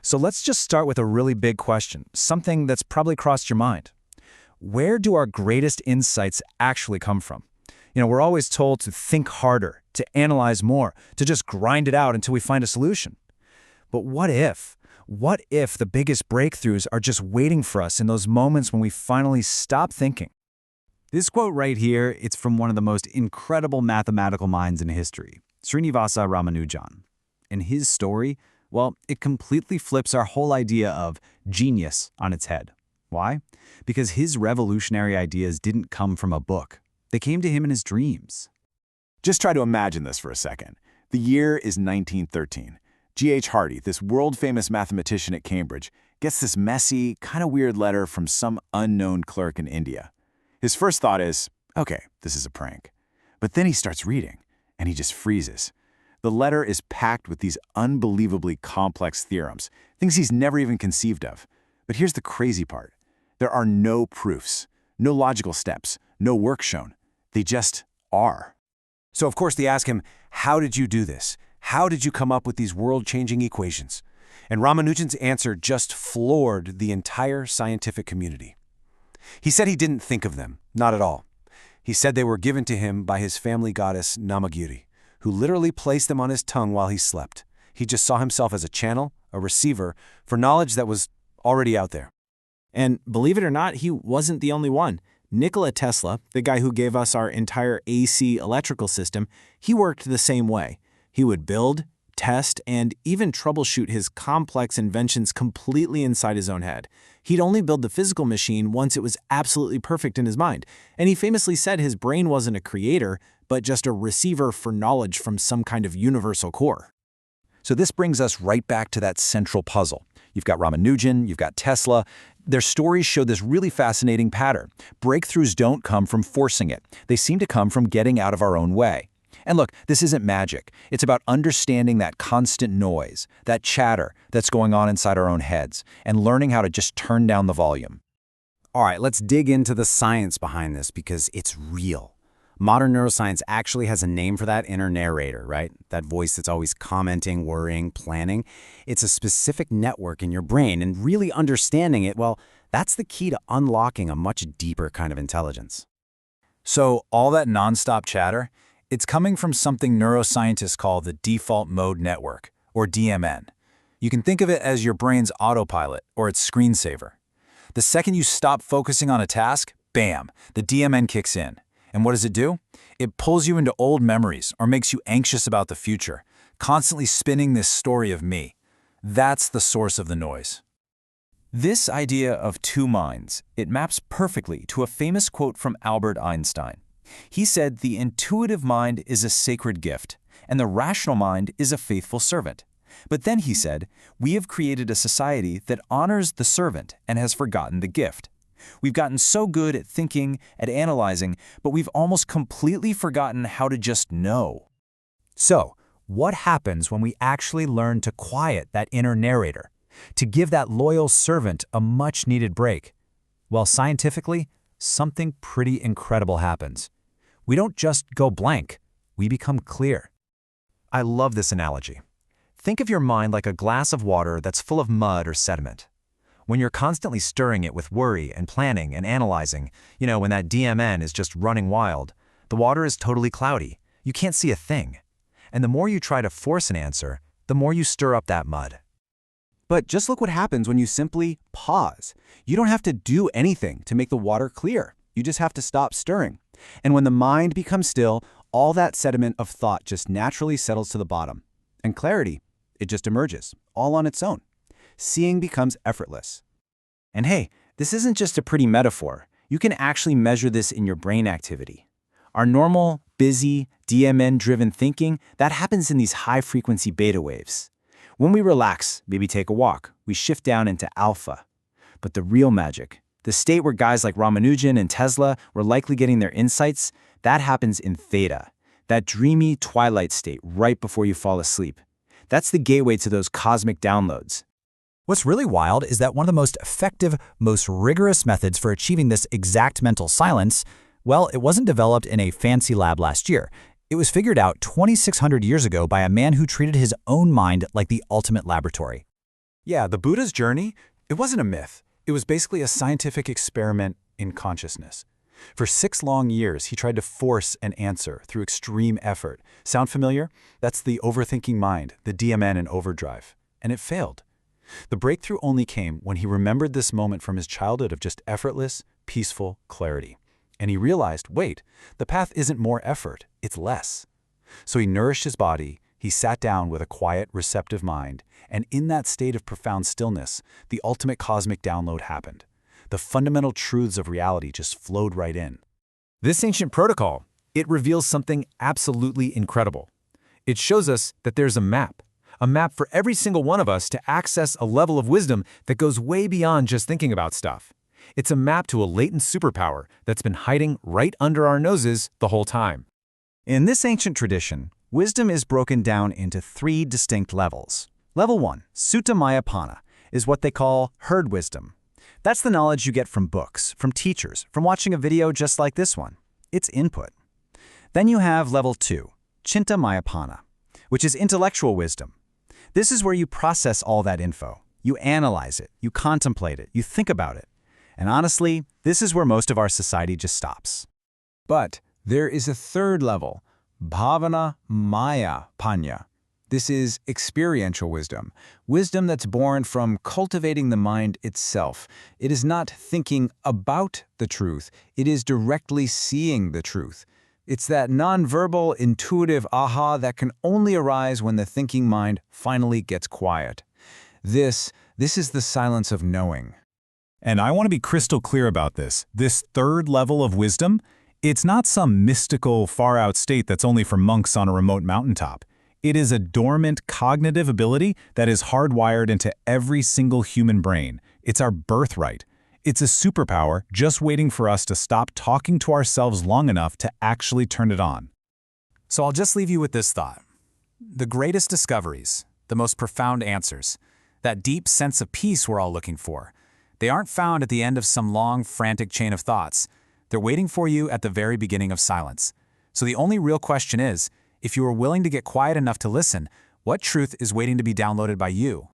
So let's just start with a really big question, something that's probably crossed your mind. Where do our greatest insights actually come from? We're always told to think harder, to analyze more, to just grind it out until we find a solution. But what if? What if the biggest breakthroughs are just waiting for us in those moments when we finally stop thinking? This quote right here, it's from one of the most incredible mathematical minds in history, Srinivasa Ramanujan. And his story, well, it completely flips our whole idea of genius on its head. Why? Because his revolutionary ideas didn't come from a book. They came to him in his dreams. Just try to imagine this for a second. The year is 1913. G.H. Hardy, this world-famous mathematician at Cambridge, gets this messy, kind of weird letter from some unknown clerk in India. His first thought is, okay, this is a prank. But then he starts reading, and he just freezes. The letter is packed with these unbelievably complex theorems, things he's never even conceived of. But here's the crazy part. There are no proofs, no logical steps, no work shown. They just are. So of course they ask him, how did you do this? How did you come up with these world-changing equations? And Ramanujan's answer just floored the entire scientific community. He said he didn't think of them, not at all. He said they were given to him by his family goddess Namagiri, who literally placed them on his tongue while he slept. He just saw himself as a channel, a receiver, for knowledge that was already out there. And believe it or not, he wasn't the only one. Nikola Tesla, the guy who gave us our entire AC electrical system, he worked the same way. He would build, test, and even troubleshoot his complex inventions completely inside his own head. He'd only build the physical machine once it was absolutely perfect in his mind. And he famously said his brain wasn't a creator, but just a receiver for knowledge from some kind of universal core. So this brings us right back to that central puzzle. You've got Ramanujan, you've got Tesla. Their stories show this really fascinating pattern. Breakthroughs don't come from forcing it. They seem to come from getting out of our own way. And look, this isn't magic. It's about understanding that constant noise, that chatter that's going on inside our own heads, and learning how to just turn down the volume. All right, let's dig into the science behind this because it's real. Modern neuroscience actually has a name for that inner narrator, right? That voice that's always commenting, worrying, planning. It's a specific network in your brain, and really understanding it, well, that's the key to unlocking a much deeper kind of intelligence. So all that nonstop chatter, it's coming from something neuroscientists call the default mode network, or DMN. You can think of it as your brain's autopilot, or its screensaver. The second you stop focusing on a task, bam, the DMN kicks in. And what does it do? It pulls you into old memories or makes you anxious about the future, constantly spinning this story of me. That's the source of the noise. This idea of two minds, it maps perfectly to a famous quote from Albert Einstein. He said the intuitive mind is a sacred gift, and the rational mind is a faithful servant. But then he said, we have created a society that honors the servant and has forgotten the gift. We've gotten so good at thinking, at analyzing, but we've almost completely forgotten how to just know. So, what happens when we actually learn to quiet that inner narrator, to give that loyal servant a much-needed break? Well, scientifically, something pretty incredible happens. We don't just go blank, we become clear. I love this analogy. Think of your mind like a glass of water that's full of mud or sediment. When you're constantly stirring it with worry and planning and analyzing, when that DMN is just running wild, the water is totally cloudy. You can't see a thing. And the more you try to force an answer, the more you stir up that mud. But just look what happens when you simply pause. You don't have to do anything to make the water clear. You just have to stop stirring. And when the mind becomes still, all that sediment of thought just naturally settles to the bottom. And clarity, it just emerges, all on its own. Seeing becomes effortless. And hey, this isn't just a pretty metaphor. You can actually measure this in your brain activity. Our normal, busy, DMN-driven thinking, that happens in these high-frequency beta waves. When we relax, maybe take a walk, we shift down into alpha. But the real magic, the state where guys like Ramanujan and Tesla were likely getting their insights, that happens in theta, that dreamy twilight state right before you fall asleep. That's the gateway to those cosmic downloads. What's really wild is that one of the most effective, most rigorous methods for achieving this exact mental silence, well, it wasn't developed in a fancy lab last year. It was figured out 2,600 years ago by a man who treated his own mind like the ultimate laboratory. Yeah, the Buddha's journey, it wasn't a myth. It was basically a scientific experiment in consciousness. For 6 long years, he tried to force an answer through extreme effort. Sound familiar? That's the overthinking mind, the DMN in overdrive. And it failed. The breakthrough only came when he remembered this moment from his childhood of just effortless, peaceful clarity. And he realized, wait, the path isn't more effort, it's less. So he nourished his body, he sat down with a quiet, receptive mind, and in that state of profound stillness, the ultimate cosmic download happened. The fundamental truths of reality just flowed right in. This ancient protocol, it reveals something absolutely incredible. It shows us that there's a map for every single one of us to access a level of wisdom that goes way beyond just thinking about stuff. It's a map to a latent superpower that's been hiding right under our noses the whole time. In this ancient tradition, wisdom is broken down into 3 distinct levels. Level 1, Sutta Maya Panna, is what they call herd wisdom. That's the knowledge you get from books, from teachers, from watching a video just like this one. It's input. Then you have level 2, Chinta Maya Panna, which is intellectual wisdom. This is where you process all that info. You analyze it, you contemplate it, you think about it. And honestly, this is where most of our society just stops. But there is a 3rd level, Bhavana Maya Panna. This is experiential wisdom, wisdom that's born from cultivating the mind itself. It is not thinking about the truth, it is directly seeing the truth. It's that nonverbal, intuitive aha that can only arise when the thinking mind finally gets quiet. This is the silence of knowing. And I want to be crystal clear about this. This 3rd level of wisdom, it's not some mystical, far-out state that's only for monks on a remote mountaintop. It is a dormant cognitive ability that is hardwired into every single human brain. It's our birthright. It's a superpower just waiting for us to stop talking to ourselves long enough to actually turn it on. So I'll just leave you with this thought. The greatest discoveries, the most profound answers, that deep sense of peace we're all looking for, they aren't found at the end of some long, frantic chain of thoughts. They're waiting for you at the very beginning of silence. So the only real question is, if you are willing to get quiet enough to listen, what truth is waiting to be downloaded by you?